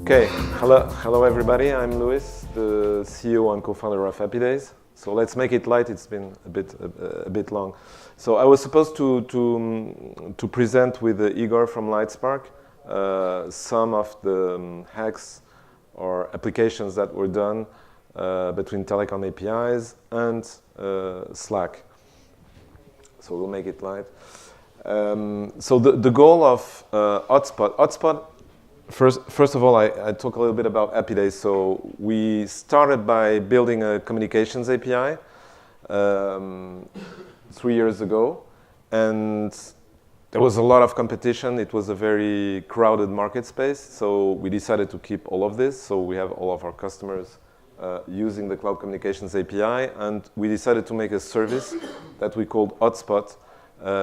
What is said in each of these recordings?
Okay, hello everybody. I'm Luis, the CEO and co-founder of Happy Days. So let's make it light. It's been a bit long. So I was supposed to present with Igor from Lightspark some of the hacks or applications that were done between telecom APIs and Slack. So we'll make it light. So the goal of Ottspott. First of all, I talk a little bit about Happy Days. So we started by building a communications API 3 years ago, and there was a lot of competition. It was a very crowded market space, so we decided to keep all of this. So we have all of our customers using the Cloud Communications API, and we decided to make a service that we called Ottspott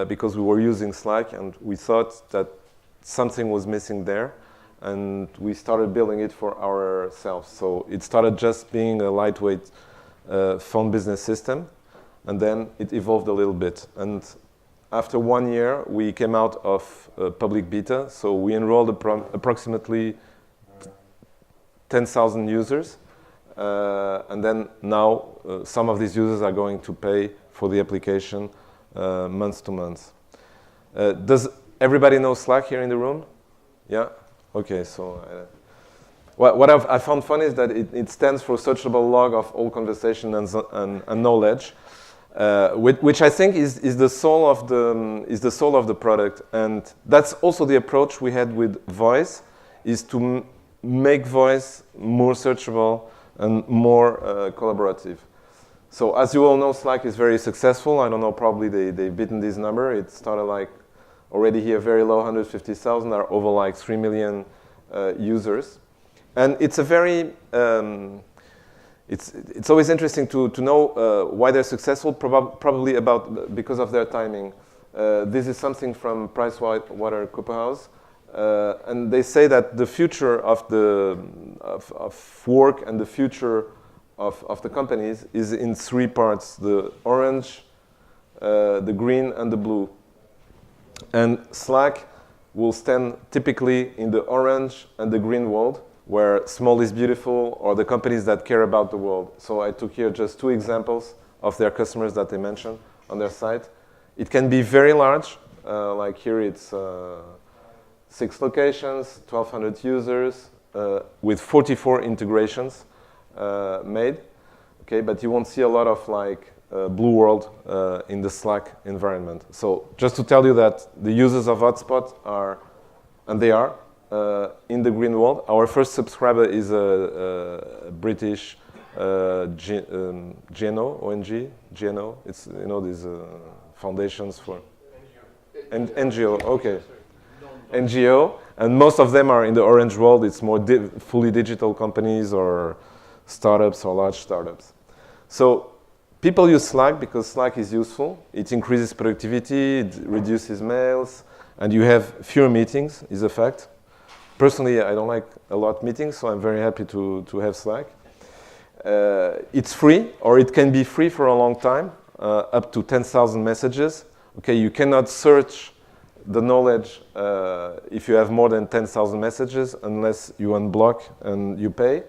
because we were using Slack, and we thought that something was missing there. And we started building it for ourselves. So it started just being a lightweight phone business system, and then it evolved a little bit. And after 1 year, we came out of public beta. So we enrolled approximately 10,000 users. And then now some of these users are going to pay for the application month to month. Does everybody know Slack here in the room? Yeah? Okay, so what I found fun is that it stands for searchable log of all conversation and knowledge, which I think is the soul of the product, and that's also the approach we had with voice, is to make voice more searchable and more collaborative. So as you all know, Slack is very successful. I don't know, probably they've beaten this number. It started like already here very low, 150,000, are over like 3 million users. And it's a very, it's always interesting to know why they're successful, probably because of their timing. This is something from PricewaterhouseCoopers, and they say that the future of work and the future of the companies is in 3 parts: the orange, the green, and the blue. And Slack will stand typically in the orange and the green world, where small is beautiful, or the companies that care about the world. So I took here just 2 examples of their customers that they mentioned on their site. It can be very large, like here it's 6 locations, 1,200 users, with 44 integrations made. Okay, but you won't see a lot of like blue world in the Slack environment. So just to tell you that the users of Ottspott are in the green world. Our first subscriber is a British GNO. It's, you know, these foundations for NGO. Okay, NGO, and most of them are in the orange world. It's more fully digital companies or startups or large startups. So people use Slack because Slack is useful. It increases productivity, it reduces mails, and you have fewer meetings, is a fact. Personally, I don't like a lot of meetings, so I'm very happy to have Slack. It's free, or it can be free for a long time, up to 10,000 messages. Okay, you cannot search the knowledge if you have more than 10,000 messages unless you unblock and you pay.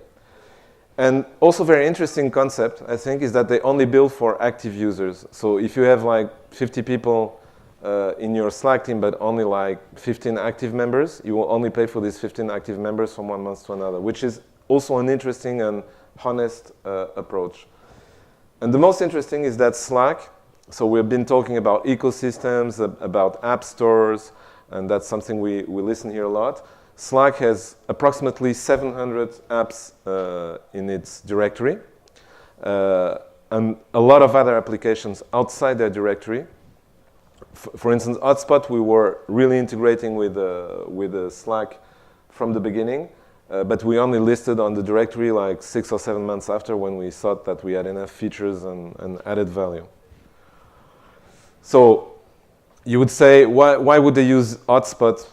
And also very interesting concept, I think, is that they only build for active users. So if you have like 50 people in your Slack team, but only like 15 active members, you will only pay for these 15 active members from 1 month to another, which is also an interesting and honest approach. And the most interesting is that Slack, so we've been talking about ecosystems, about app stores, and that's something we listen here a lot. Slack has approximately 700 apps in its directory, and a lot of other applications outside their directory. For instance, Ottspott, we were really integrating with Slack from the beginning, but we only listed on the directory like 6 or 7 months after, when we thought that we had enough features and added value. So you would say, why would they use Ottspott?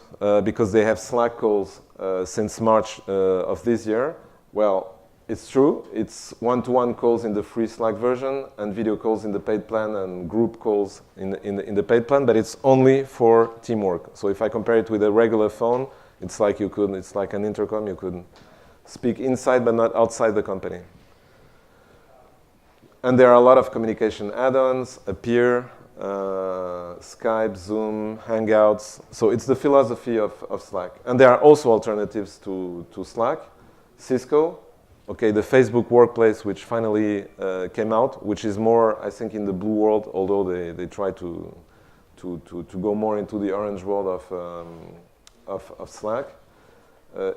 Because they have Slack calls since March of this year. Well, it's true. It's one-to-one calls in the free Slack version, and video calls in the paid plan, and group calls in the paid plan, but it's only for teamwork. So if I compare it with a regular phone, it's like an intercom. You could speak inside but not outside the company. And there are a lot of communication add-ons, Appear, Skype, Zoom, Hangouts. So it's the philosophy of Slack. And there are also alternatives to Slack. Cisco, okay, the Facebook Workplace, which finally came out, which is more, I think, in the blue world, although they try to go more into the orange world of Slack.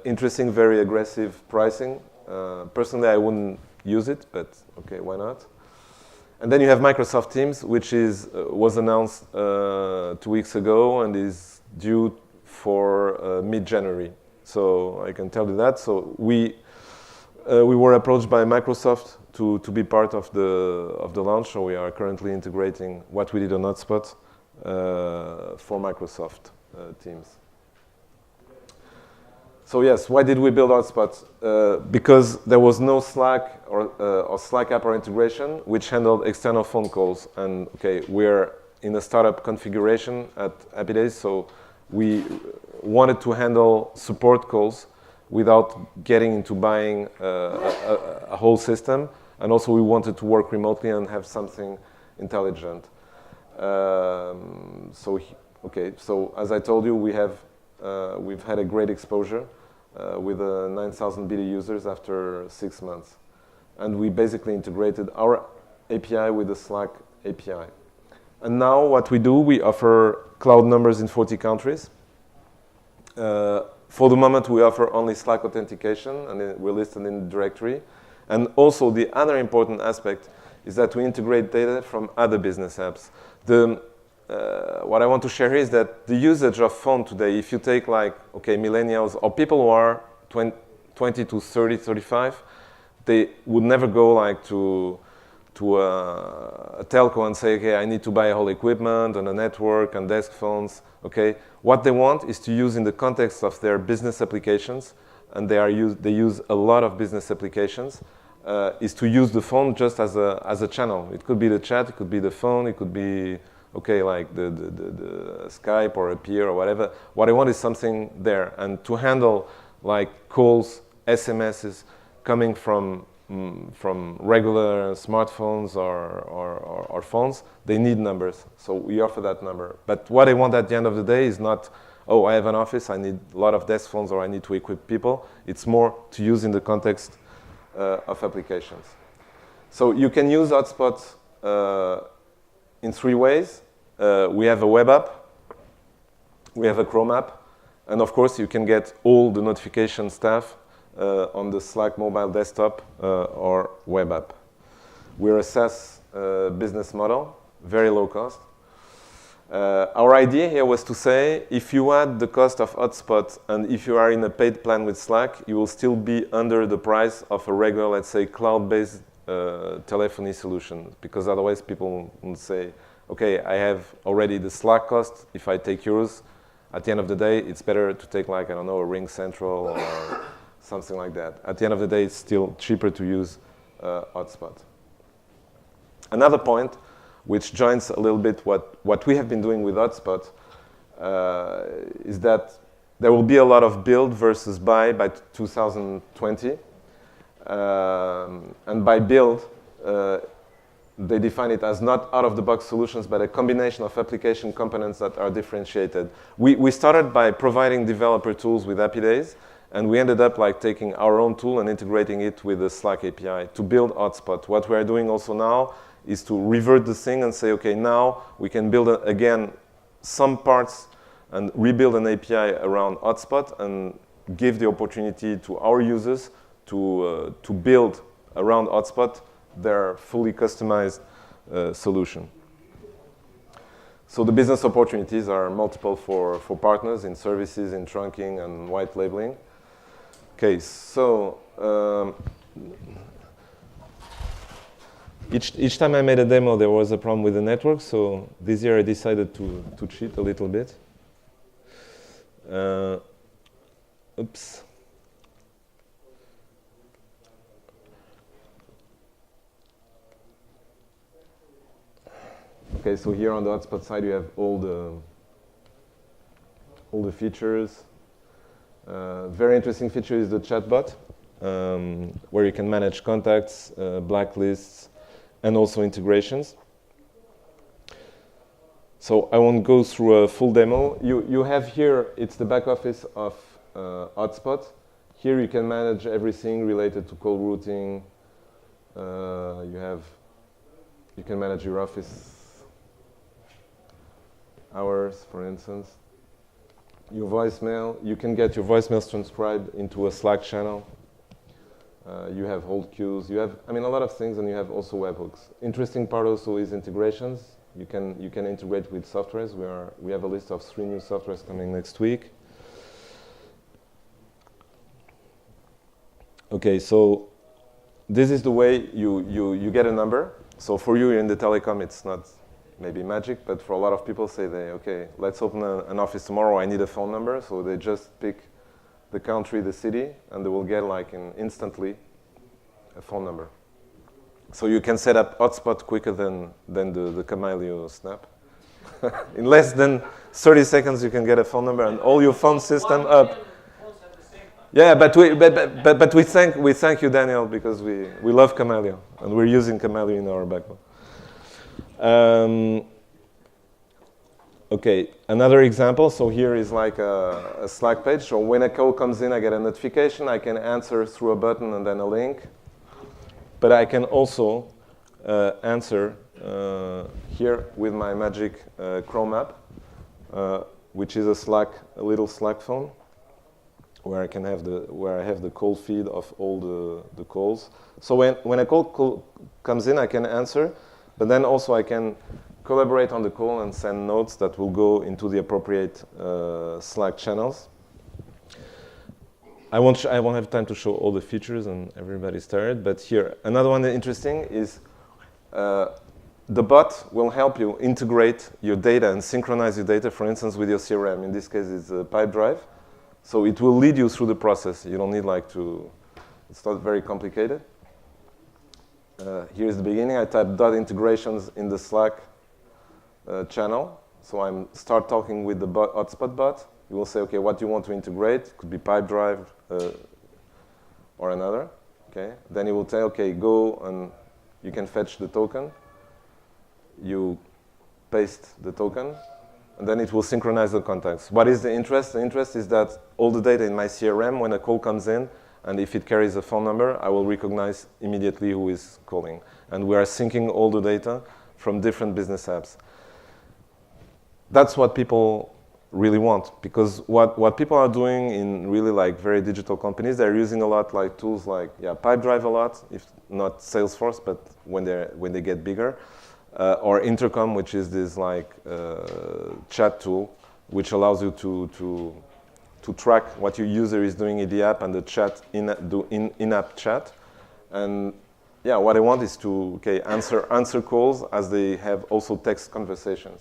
Interesting, very aggressive pricing. Personally, I wouldn't use it, but okay, why not? And then you have Microsoft Teams, which was announced 2 weeks ago and is due for mid-January. So I can tell you that. So we were approached by Microsoft to be part of the launch. So we are currently integrating what we did on Ottspott for Microsoft Teams. So yes, why did we build Ottspott? Because there was no Slack or Slack app or integration which handled external phone calls. And okay, we're in a startup configuration at Happy Days, so we wanted to handle support calls without getting into buying a whole system. And also we wanted to work remotely and have something intelligent. So as I told you, we've had a great exposure with 9,000 beta users after 6 months. And we basically integrated our API with the Slack API. And now what we do, we offer cloud numbers in 40 countries. For the moment, we offer only Slack authentication, and we're listed in the directory. And also the other important aspect is that we integrate data from other business apps. What I want to share here is that the usage of phone today, if you take millennials or people who are 20 to 30, 35, they would never go to a telco and say, okay, I need to buy a whole equipment and a network and desk phones. Okay, what they want is to use in the context of their business applications, and they use a lot of business applications. Is to use the phone just as a channel. It could be the chat, it could be the phone, it could be like the Skype or Appear or whatever. What I want is something there, and to handle calls, SMSs coming from regular smartphones or phones, they need numbers. So we offer that number. But what I want at the end of the day is not, oh, I have an office, I need a lot of desk phones, or I need to equip people. It's more to use in the context of applications. So you can use Ottspott in 3 ways. We have a web app, we have a Chrome app, and of course you can get all the notification stuff on the Slack mobile desktop or web app. We're a SaaS business model, very low cost. Our idea here was to say, if you add the cost of Ottspott and if you are in a paid plan with Slack, you will still be under the price of a regular, let's say, cloud-based telephony solution, because otherwise people will say, okay, I have already the Slack cost. If I take yours, at the end of the day, it's better to take I don't know, a Ring Central or something like that. At the end of the day, it's still cheaper to use Ottspott. Another point, which joins a little bit what we have been doing with Ottspott, is that there will be a lot of build versus buy by 2020. And by build, they define it as not out-of-the-box solutions, but a combination of application components that are differentiated. We started by providing developer tools with Happy Days, and we ended up taking our own tool and integrating it with the Slack API to build Ottspott. What we are doing also now is to revert the thing and say, okay, now we can build, again, some parts and rebuild an API around Ottspott and give the opportunity to our users to build around Ottspott their fully customized solution. So the business opportunities are multiple for partners in services, in trunking, and white labeling. Okay, so each time I made a demo, there was a problem with the network. So this year I decided to cheat a little bit. Oops. Okay, so here on the Ottspott side, you have all the features. Very interesting feature is the chatbot. where you can manage contacts, blacklists, and also integrations. So I won't go through a full demo. You have here, it's the back office of Ottspott. Here you can manage everything related to call routing. You can manage your office hours, for instance. Your voicemail, you can get your voicemails transcribed into a Slack channel. You have hold queues. You have, a lot of things, and you have also webhooks. Interesting part also is integrations. You can integrate with softwares. We have a list of 3 new softwares coming next week. Okay, so this is the way you get a number. So for you in the telecom, it's not maybe magic, but for a lot of people, okay, let's open an office tomorrow. I need a phone number, so they just pick the country, the city, and they will get instantly a phone number. So you can set up Ottspott quicker than the Camilio snap. In less than 30 seconds, you can get a phone number and all your phone system up. Yeah, but we thank you, Daniel, because we love Camilio and we're using Camilio in our backbone. Okay, another example. So here is like a Slack page. So when a call comes in, I get a notification. I can answer through a button and then a link. But I can also answer here with my magic Chrome app, which is a little Slack phone, where I have the call feed of all the calls. So when a call comes in, I can answer, but then also I can collaborate on the call and send notes that will go into the appropriate Slack channels. I won't have time to show all the features, and everybody's tired. But here, another one interesting is the bot will help you integrate your data and synchronize your data, for instance, with your CRM. In this case, it's a Pipedrive. So it will lead you through the process. You don't need it's not very complicated. Here's the beginning. I type .integrations in the Slack channel. So I start talking with the Ottspott bot. You will say, okay, what do you want to integrate? It could be Pipedrive or another. Okay. Then it will say, okay, go and you can fetch the token. You paste the token, and then it will synchronize the contacts. What is the interest? The interest is that all the data in my CRM, when a call comes in, and if it carries a phone number, I will recognize immediately who is calling. And we are syncing all the data from different business apps. That's what people really want, because what people are doing in really very digital companies, they're using a lot tools like Pipedrive a lot, if not Salesforce, but when they get bigger, or Intercom, which is this chat tool, which allows you to track what your user is doing in the app and the chat in-app chat. And what I want is to answer calls as they have also text conversations.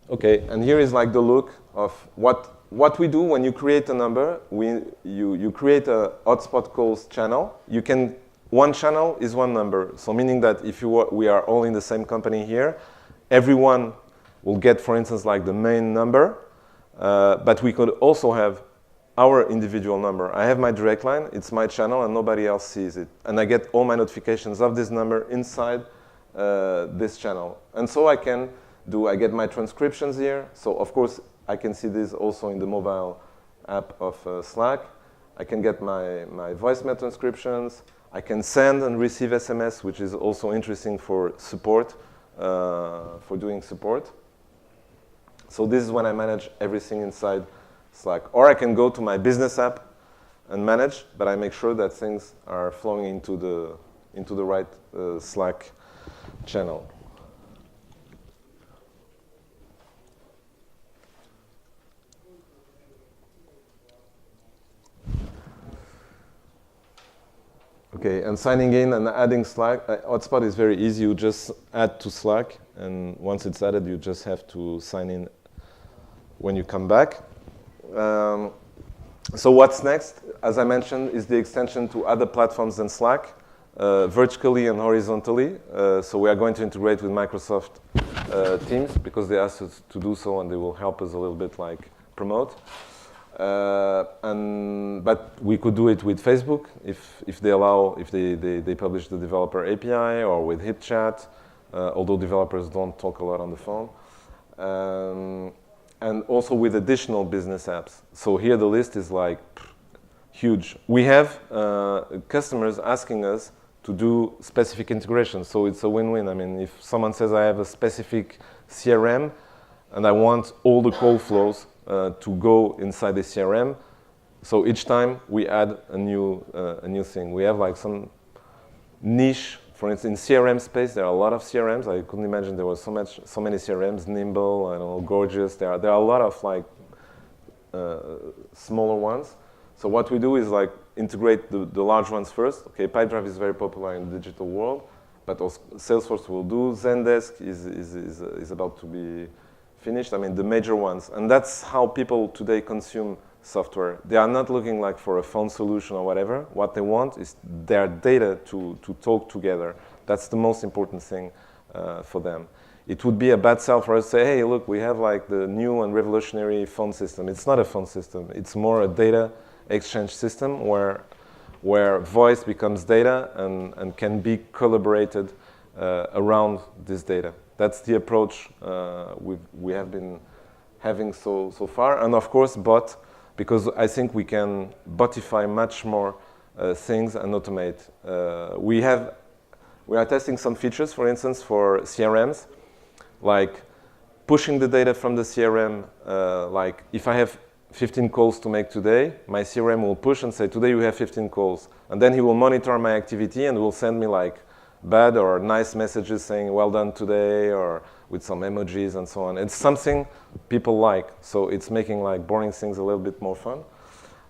Okay, and here is the look of what we do when you create a number. You create a Ottspott calls channel. One channel is one number. So meaning that if we are all in the same company here, everyone will get, for instance, the main number. But we could also have our individual number. I have my direct line. It's my channel, and nobody else sees it. And I get all my notifications of this number inside this channel. And so I get my transcriptions here. So of course, I can see this also in the mobile app of Slack. I can get my voicemail transcriptions. I can send and receive SMS, which is also interesting for support, for doing support. So this is when I manage everything inside Slack. Or I can go to my business app and manage, but I make sure that things are flowing into the right Slack channel. Okay, and signing in and adding Slack, Ottspott is very easy. You just add to Slack, and once it's added, you just have to sign in when you come back. So what's next, as I mentioned, is the extension to other platforms than Slack, vertically and horizontally. So we are going to integrate with Microsoft Teams because they asked us to do so, and they will help us a little bit promote. But we could do it with Facebook if they allow, if they publish the developer API, or with HipChat, although developers don't talk a lot on the phone. And also with additional business apps. So here the list is like huge. We have customers asking us to do specific integrations, so it's a win-win. I mean, if someone says I have a specific CRM and I want all the call flows to go inside the CRM, so each time we add a new thing. We have like some niche. For instance, in CRM space, there are a lot of CRMs. I couldn't imagine there was so many CRMs. Nimble, I don't know, Borges. There are a lot of like smaller ones. So what we do is like integrate the large ones first. Okay, Pipedrive is very popular in the digital world, but also Salesforce will do. Zendesk is about to be finished. I mean, the major ones, and that's how people today consume software. They are not looking like for a phone solution or whatever. What they want is their data to talk together. That's the most important thing for them. It would be a bad sell for us to say, hey, look, we have like the new and revolutionary phone system. It's not a phone system. It's more a data exchange system where voice becomes data and can be collaborated around this data. That's the approach we have been having so far. And of course, bot, because I think we can botify much more things and automate. We are testing some features, for instance, for CRMs, like pushing the data from the CRM. Like if I have 15 calls to make today, my CRM will push and say, today you have 15 calls. And then he will monitor my activity and will send me like bad or nice messages saying, well done today, or with some emojis and so on. It's something people like, so it's making like boring things a little bit more fun.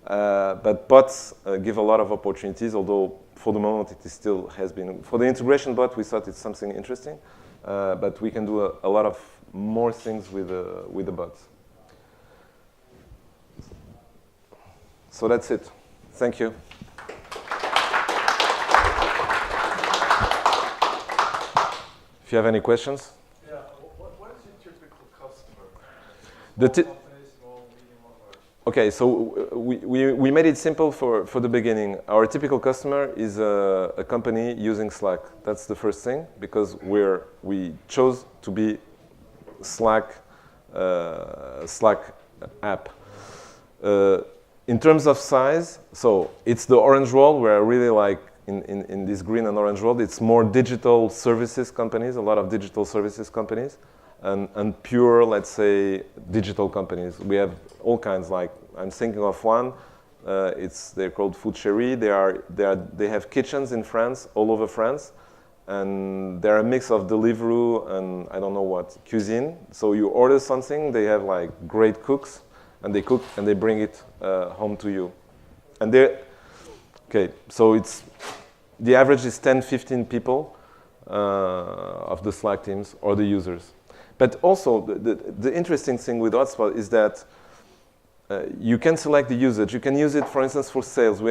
But bots give a lot of opportunities, although for the moment it still has been. For the integration bot, we thought it's something interesting, but we can do a lot of more things with the bots. So that's it. Thank you. If you have any questions? Yeah, what is your typical customer? The Companies, small, medium, or? Okay, so we made it simple for the beginning. Our typical customer is a company using Slack. That's the first thing, because we chose to be Slack app. In terms of size, so it's the orange world where I really like. In this green and orange world, it's more digital services companies, a lot of digital services companies, and pure, let's say, digital companies. We have all kinds. Like I'm thinking of one. They're called Food Chéri. They have kitchens in France, all over France, and they're a mix of Deliveroo and I don't know what cuisine. So you order something, they have like great cooks, and they cook and they bring it home to you, and they're okay. So the average is 10, 15 people of the Slack teams or the users. But also, the interesting thing with Ottspott is that you can select the usage. You can use it, for instance, for sales. We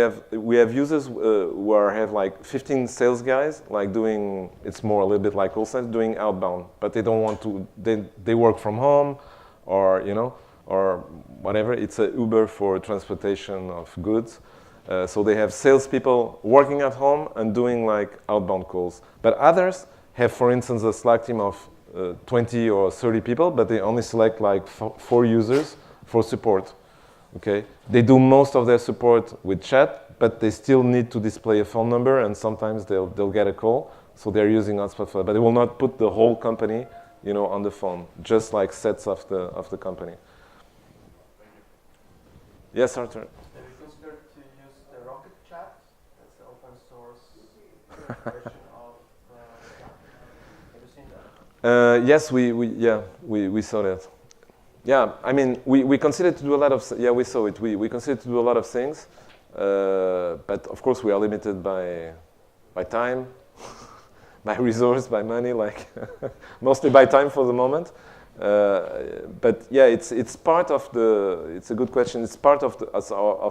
have users who have like 15 sales guys, like doing. It's more a little bit like call center, doing outbound, but they don't want to. They work from home, or or whatever. It's a Uber for transportation of goods. So they have salespeople working at home and doing like outbound calls. But others have, for instance, a Slack team of 20 or 30 people, but they only select like 4 users for support. Okay, they do most of their support with chat, but they still need to display a phone number, and sometimes they'll get a call. So they're using Ottspott for that, but they will not put the whole company, on the phone. Just like sets of the company. Yes, Arthur. Version of have you seen that? Yes, we saw that. Yeah, I mean, we consider to do a lot of, we saw it. We consider to do a lot of things, but of course we are limited by time, by resource, by money, like mostly by time for the moment. But yeah, it's part of it's a good question. It's part of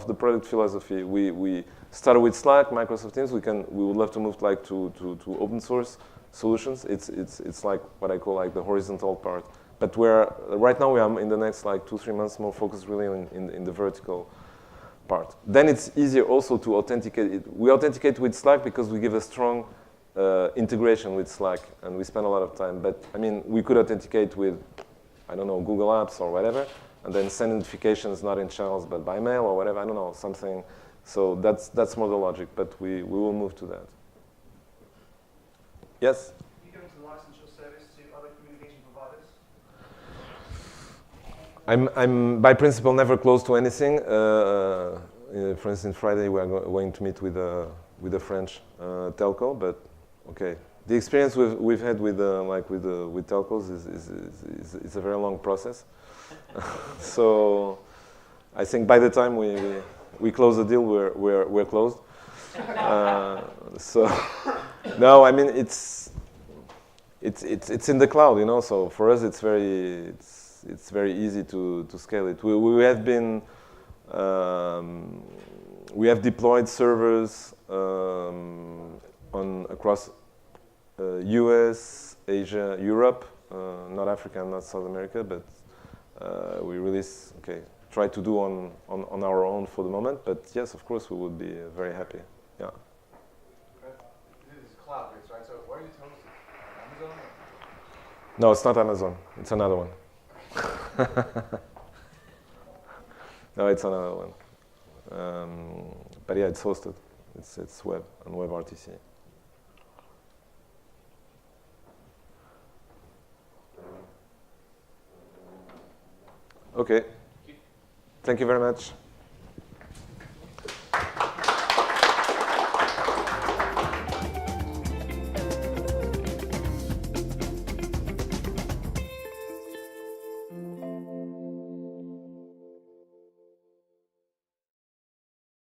the product philosophy. We started with Slack, Microsoft Teams. We would love to move like to open source solutions. It's like what I call like the horizontal part. But right now we are in the next like 2-3 months more focused really in the vertical part. Then it's easier also to authenticate it. We authenticate with Slack because we give a strong integration with Slack, and we spend a lot of time. But I mean, we could authenticate with, I don't know, Google Apps or whatever, and then send notifications not in channels but by mail or whatever. I don't know, something. So that's more the logic. But we will move to that. Yes. You go into the licensure service to other communication providers. I'm by principle never close to anything. For instance, Friday we are going to meet with a French telco, but okay. The experience we've had with telcos is a very long process. So I think by the time we close the deal, we're closed. So no, I mean it's in the cloud, you know. So for us, it's very easy to scale it. We have deployed servers across US, Asia, Europe, not Africa, not South America, but we try to do on our own for the moment. But yes, of course, we would be very happy. Yeah. This is cloud-based, right? So where are you hosted? Amazon? No, it's not Amazon. It's another one. No, it's another one. But yeah, it's hosted. It's web and WebRTC. Okay. Thank you very much.